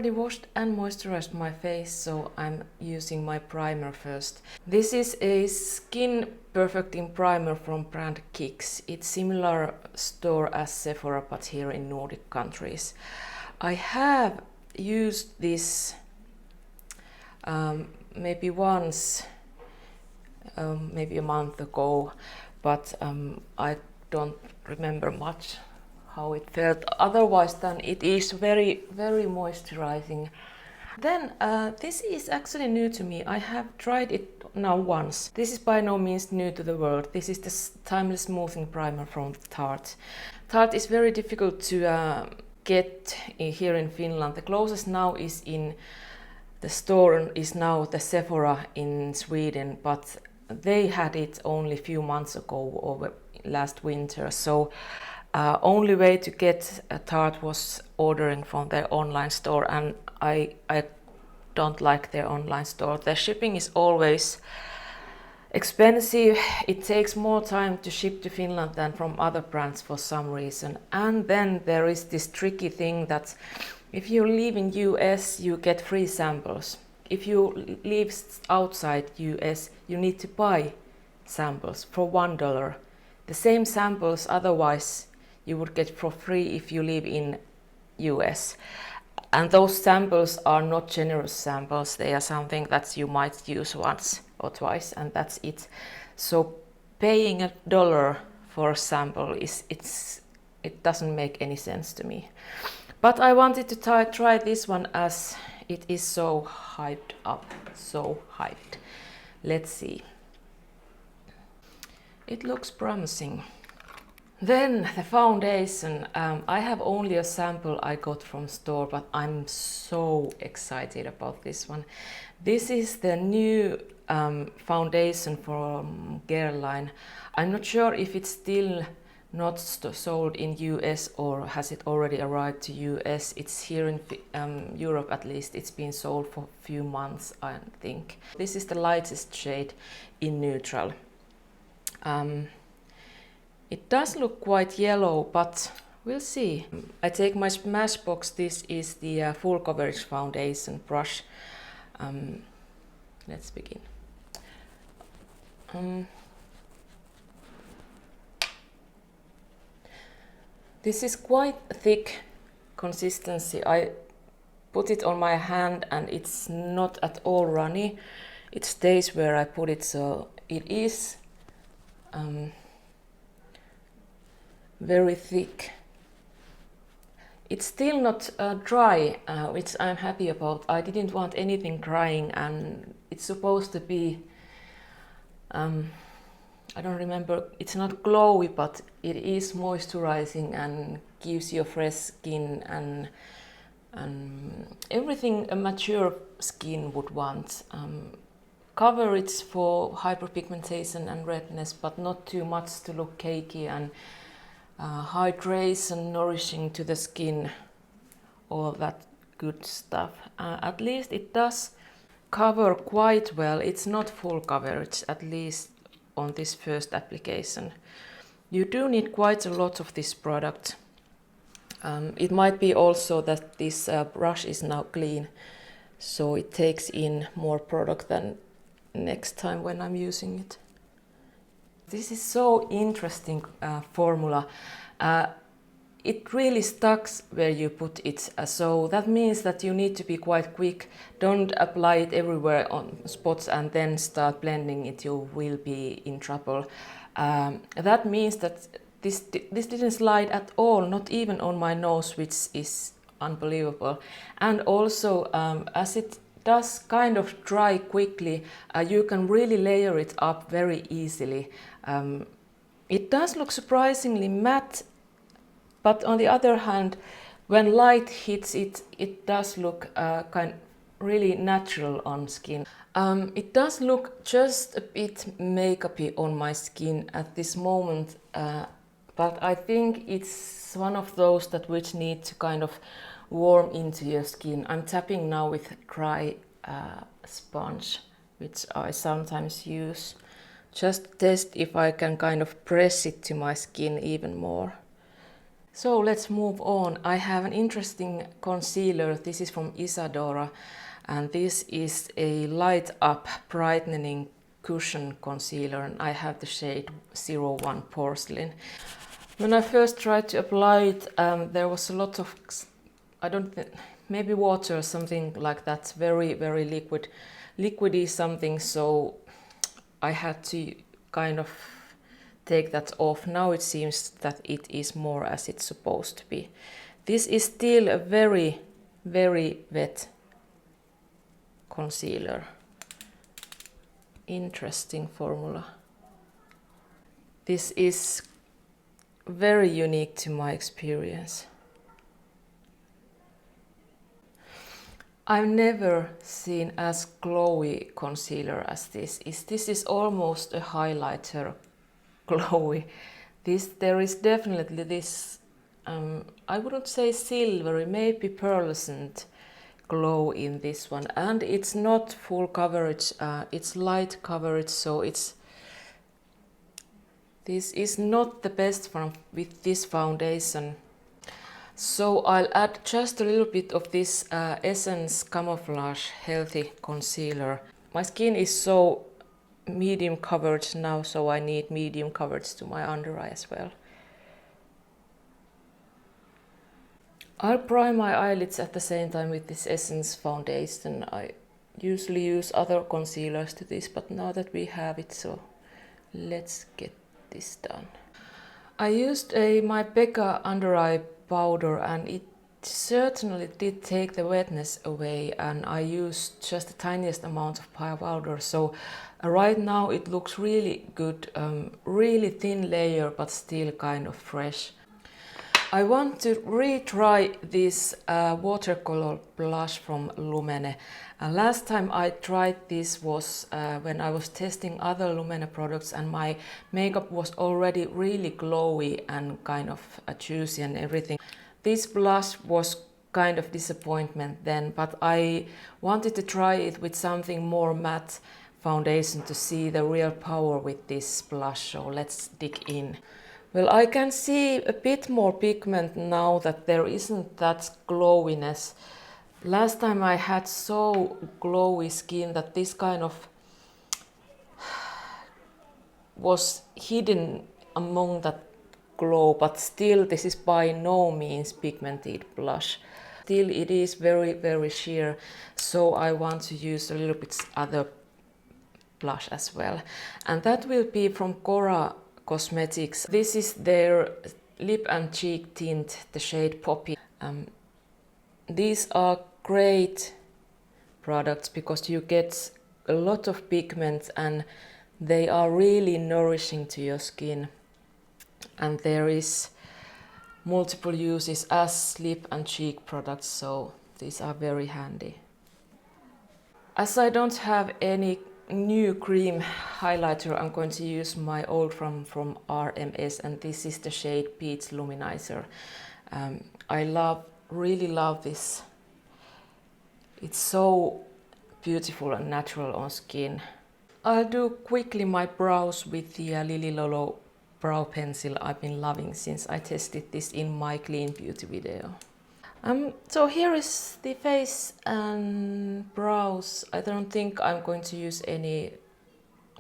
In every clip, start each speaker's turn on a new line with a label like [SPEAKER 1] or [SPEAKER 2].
[SPEAKER 1] already washed and moisturized my face, so I'm using my primer first. This is a skin perfecting primer from brand Kicks. It's similar store as Sephora but here in Nordic countries. I have used this maybe once, maybe a month ago, but I don't remember much how it felt otherwise than it is very moisturizing. Then this is actually new to me. I have tried it now once. This is by no means new to the world. This is the Timeless Smoothing Primer from Tarte. Tarte is very difficult to get here in Finland. The closest now is in the store is now the Sephora in Sweden, but they had it only a few months ago or last winter. So only way to get a Tarte was ordering from their online store, and I don't like their online store. Their shipping is always expensive. It takes more time to ship to Finland than from other brands for some reason. And then there is this tricky thing that if you live in US, you get free samples. If you live outside US, you need to buy samples for $1. The same samples otherwise you would get for free if you live in US. And those samples are not generous samples. They are something that you might use once or twice, and that's it. So paying $1 for a sample it doesn't make any sense to me. But I wanted to try this one as it is so hyped up, so hyped. Let's see. It looks promising. Then the foundation. I have only a sample I got from store, but I'm so excited about this one. This is the new foundation from Guerlain. I'm not sure if it's still not sold in US or has it already arrived to US. It's here in Europe at least. It's been sold for a few months, I think. This is the lightest shade in neutral. It does look quite yellow, but we'll see. I take my Smashbox. This is the full coverage foundation brush. Let's begin. This is quite thick consistency. I put it on my hand and it's not at all runny. It stays where I put it, so it is very thick. It's still not dry, which I'm happy about. I didn't want anything drying, and it's supposed to be, I don't remember, it's not glowy, but it is moisturizing and gives you a fresh skin and everything a mature skin would want. Coverage for hyperpigmentation and redness, but not too much to look cakey, and hydration, nourishing to the skin, all that good stuff. At least it does cover quite well. It's not full coverage, at least on this first application. You do need quite a lot of this product. It might be also that this brush is now clean, so it takes in more product than next time when I'm using it. This is so interesting formula. It really stucks where you put it, so that means that you need to be quite quick. Don't apply it everywhere on spots and then start blending it. You will be in trouble. That means that this didn't slide at all, not even on my nose, which is unbelievable. And also, as it does kind of dry quickly, you can really layer it up very easily. It does look surprisingly matte, but on the other hand, when light hits it, it does look kind of really natural on skin. It does look just a bit makeup-y on my skin at this moment, but I think it's one of those that which need to kind of warm into your skin. I'm tapping now with dry sponge, which I sometimes use. Just test if I can kind of press it to my skin even more. So let's move on. I have an interesting concealer. This is from IsaDora, and this is a light up brightening cushion concealer, and I have the shade 01 Porcelain. When I first tried to apply it, there was a lot of, I don't think, maybe water or something like that, very, very liquidy something, so I had to kind of take that off. Now it seems that it is more as it's supposed to be. This is still a very, very wet concealer. Interesting formula. This is very unique to my experience. I've never seen as glowy concealer as this. This is almost a highlighter glowy. There is definitely this, I wouldn't say silvery, maybe pearlescent glow in this one. And it's not full coverage, it's light coverage, so this is not the best one with this foundation. So I'll add just a little bit of this Essence Camouflage Healthy Concealer. My skin is so medium coverage now, so I need medium coverage to my under eye as well. I'll prime my eyelids at the same time with this Essence foundation. I usually use other concealers to this, but now that we have it, so let's get this done. I used my Becca under eye powder, and it certainly did take the wetness away, and I used just the tiniest amount of powder, so right now it looks really good, really thin layer but still kind of fresh. I want to retry this watercolor blush from Lumene. Last time I tried this was when I was testing other Lumene products, and my makeup was already really glowy and kind of juicy and everything. This blush was kind of disappointment then, but I wanted to try it with something more matte foundation to see the real power with this blush, so let's dig in. Well, I can see a bit more pigment now that there isn't that glowiness. Last time I had so glowy skin that this kind of was hidden among that glow, but still this is by no means pigmented blush. Still it is very, very sheer, so I want to use a little bit other blush as well. And that will be from Cora Cosmetics. This is their lip and cheek tint, the shade Poppy. These are great products because you get a lot of pigment and they are really nourishing to your skin. And there is multiple uses as lip and cheek products, so these are very handy. As I don't have any new cream highlighter, I'm going to use my old from RMS, and this is the shade Peach Luminizer. I really love this. It's so beautiful and natural on skin. I'll do quickly my brows with the Lily Lolo brow pencil I've been loving since I tested this in my Clean Beauty video. So here is the face and brows. I don't think I'm going to use any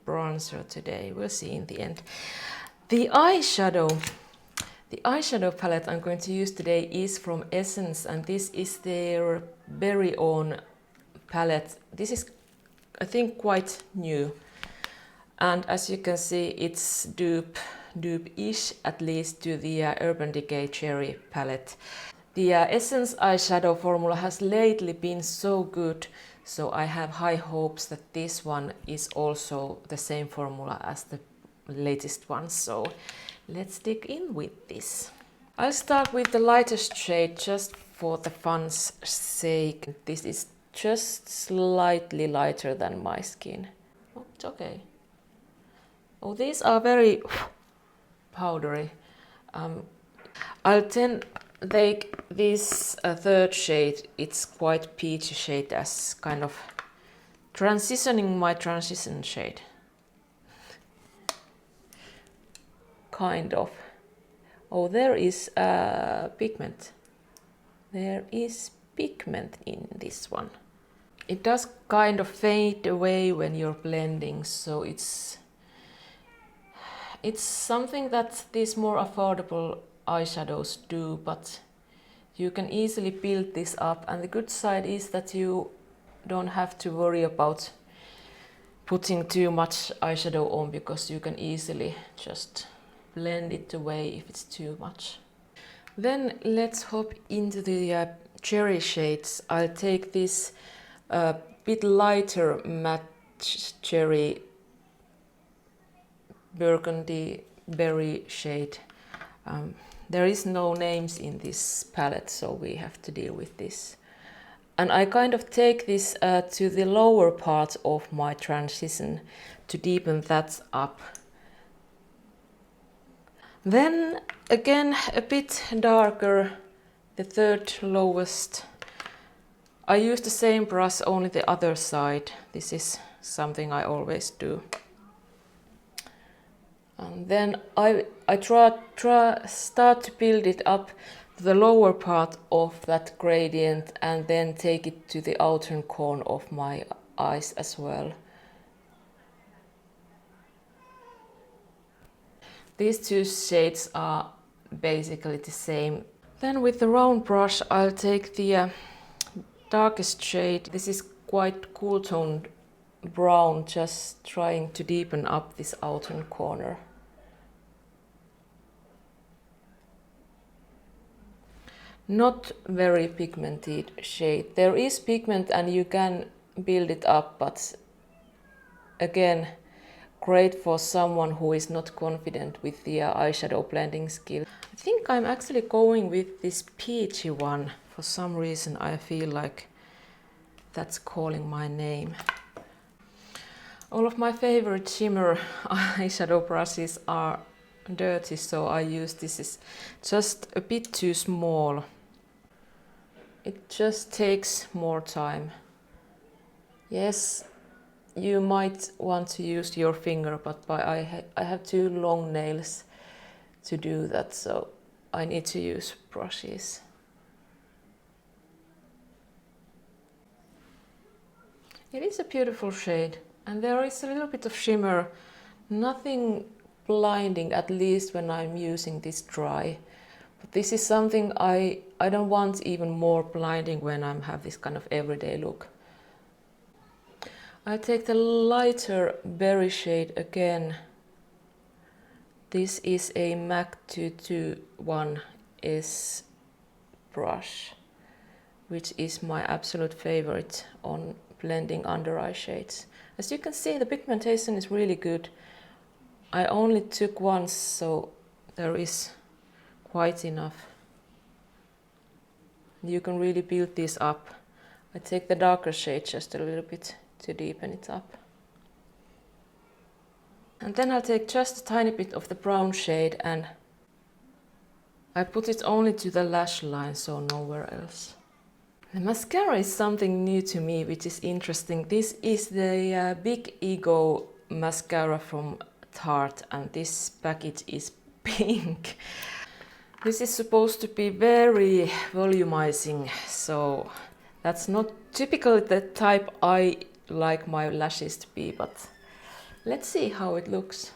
[SPEAKER 1] bronzer today. We'll see in the end. The eyeshadow palette I'm going to use today is from Essence, and this is their very own palette. This is, I think, quite new. And as you can see, it's dupe-ish at least to the Urban Decay Cherry palette. The Essence eyeshadow formula has lately been so good, so I have high hopes that this one is also the same formula as the latest one. So let's dig in with this. I'll start with the lightest shade just for the fun's sake. This is just slightly lighter than my skin. Oh, it's okay. Oh, these are very powdery. I'll take this third shade. It's quite peachy shade as kind of transitioning my transition shade. Kind of. Oh, there is pigment. There is pigment in this one. It does kind of fade away when you're blending, so it's something that these more affordable eyeshadows do, but you can easily build this up, and the good side is that you don't have to worry about putting too much eyeshadow on, because you can easily just blend it away if it's too much. Then let's hop into the cherry shades. I'll take this bit lighter matte cherry burgundy berry shade. There is no names in this palette, so we have to deal with this. And I kind of take this to the lower part of my transition to deepen that up. Then again a bit darker, the third lowest. I use the same brush, only the other side. This is something I always do. And then I start to build it up to the lower part of that gradient, and then take it to the outer corner of my eyes as well. These two shades are basically the same. Then with the round brush I'll take the darkest shade. This is quite cool toned brown, just trying to deepen up this outer corner. Not very pigmented shade. There is pigment and you can build it up, but again, great for someone who is not confident with the eyeshadow blending skill. I think I'm actually going with this peachy one. For some reason I feel like that's calling my name. All of my favorite shimmer eyeshadow brushes are dirty, so I use this. Is just a bit too small. It just takes more time. Yes, you might want to use your finger, but I have too long nails to do that, so I need to use brushes. It is a beautiful shade, and there is a little bit of shimmer. Nothing blinding, at least when I'm using this dry. But this is something I don't want even more blinding when I have this kind of everyday look. I take the lighter berry shade again. This is a MAC 221S brush, which is my absolute favorite on blending under eye shades. As you can see, the pigmentation is really good. I only took once, so there is quite enough. You can really build this up. I take the darker shade just a little bit to deepen it up. And then I'll take just a tiny bit of the brown shade and I put it only to the lash line, so nowhere else. The mascara is something new to me, which is interesting. This is the Big Ego mascara from Tarte, and this package is pink. This is supposed to be very volumizing, so that's not typically the type I like my lashes to be, but let's see how it looks.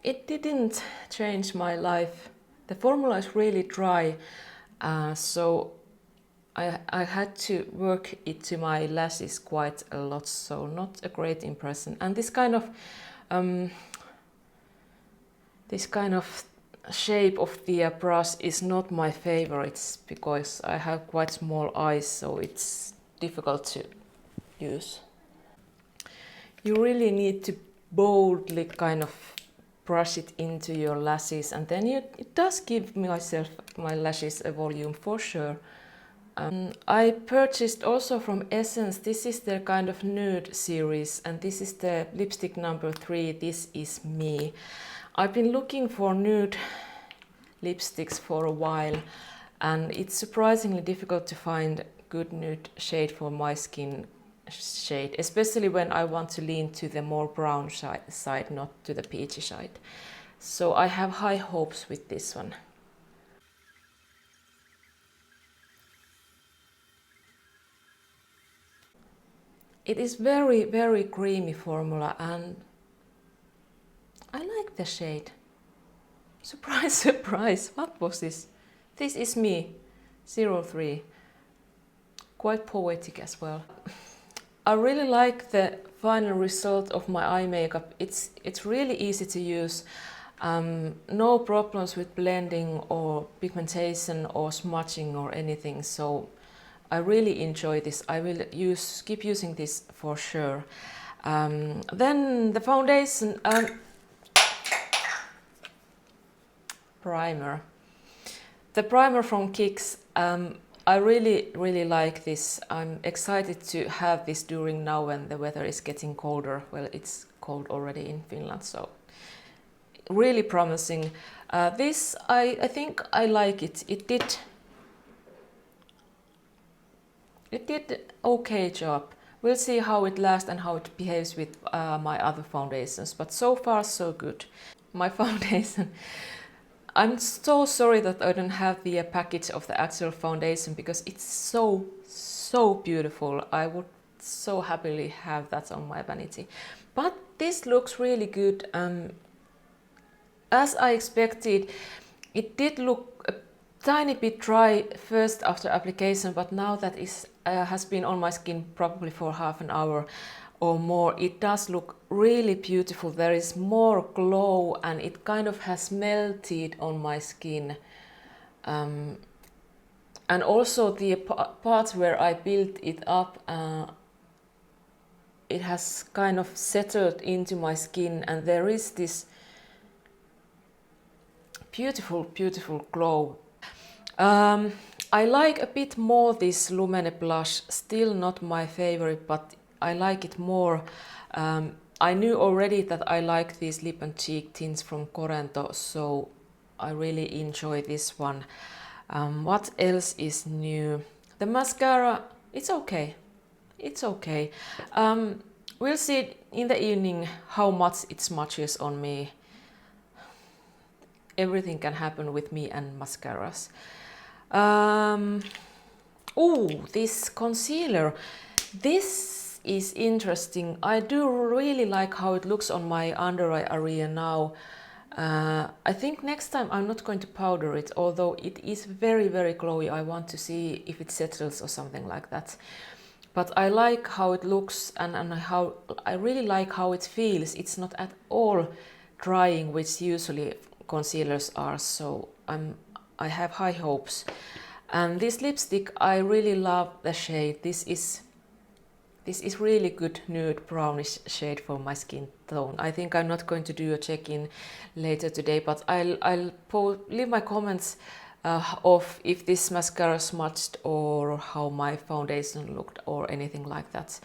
[SPEAKER 1] It didn't change my life. The formula is really dry, so I had to work it to my lashes quite a lot, so not a great impression. And this kind of shape of the brush is not my favorites, because I have quite small eyes, so it's difficult to use. You really need to boldly kind of brush it into your lashes, and then it does give my lashes a volume for sure. I purchased also from Essence. This is their kind of nude series, and this is the lipstick number 3. This is me. I've been looking for nude lipsticks for a while, and it's surprisingly difficult to find good nude shade for my skin shade, especially when I want to lean to the more brown side, not to the peachy side. So I have high hopes with this one. It is very, very creamy formula and I like the shade. Surprise, surprise, what was this? This is me, 03. Quite poetic as well. I really like the final result of my eye makeup. It's really easy to use. No problems with blending or pigmentation or smudging or anything. So I really enjoy this. I will keep using this for sure. Then the foundation primer. The primer from Kicks. I really like this. I'm excited to have this during now when the weather is getting colder. Well, it's cold already in Finland, so really promising. This, I think I like it. It did okay job. We'll see how it lasts and how it behaves with my other foundations, but so far so good. My foundation. I'm so sorry that I don't have the package of the actual foundation because it's so beautiful. I would so happily have that on my vanity. But this looks really good. As I expected, it did look a tiny bit dry first after application, but now that it has been on my skin probably for half an hour or more, it does look really beautiful. There is more glow and it kind of has melted on my skin. And also the parts where I built it up, it has kind of settled into my skin and there is this beautiful glow. I like a bit more this Lumene blush, still not my favorite, but I like it more. I knew already that I like these lip and cheek tints from Corento, so I really enjoy this one. What else is new? The mascara, it's okay. It's okay. We'll see in the evening how much it smudges on me. Everything can happen with me and mascaras. Oh, this concealer. This is interesting. I do really like how it looks on my under eye area now. I think next time I'm not going to powder it, although it is very glowy. I want to see if it settles or something like that. But I like how it looks and how I really like how it feels. It's not at all drying, which usually concealers are, so I have high hopes. And this lipstick, I really love the shade. This is really good nude brownish shade for my skin tone. I think I'm not going to do a check-in later today, but I'll leave my comments of if this mascara smudged or how my foundation looked or anything like that.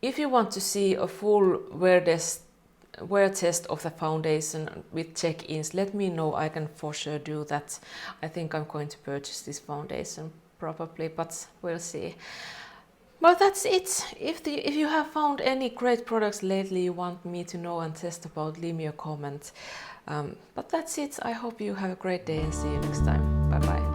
[SPEAKER 1] If you want to see a full wear test of the foundation with check-ins, let me know. I can for sure do that. I think I'm going to purchase this foundation probably, but we'll see. Well, that's it. If you have found any great products lately you want me to know and test about, leave me a comment. But that's it. I hope you have a great day and see you next time. Bye bye.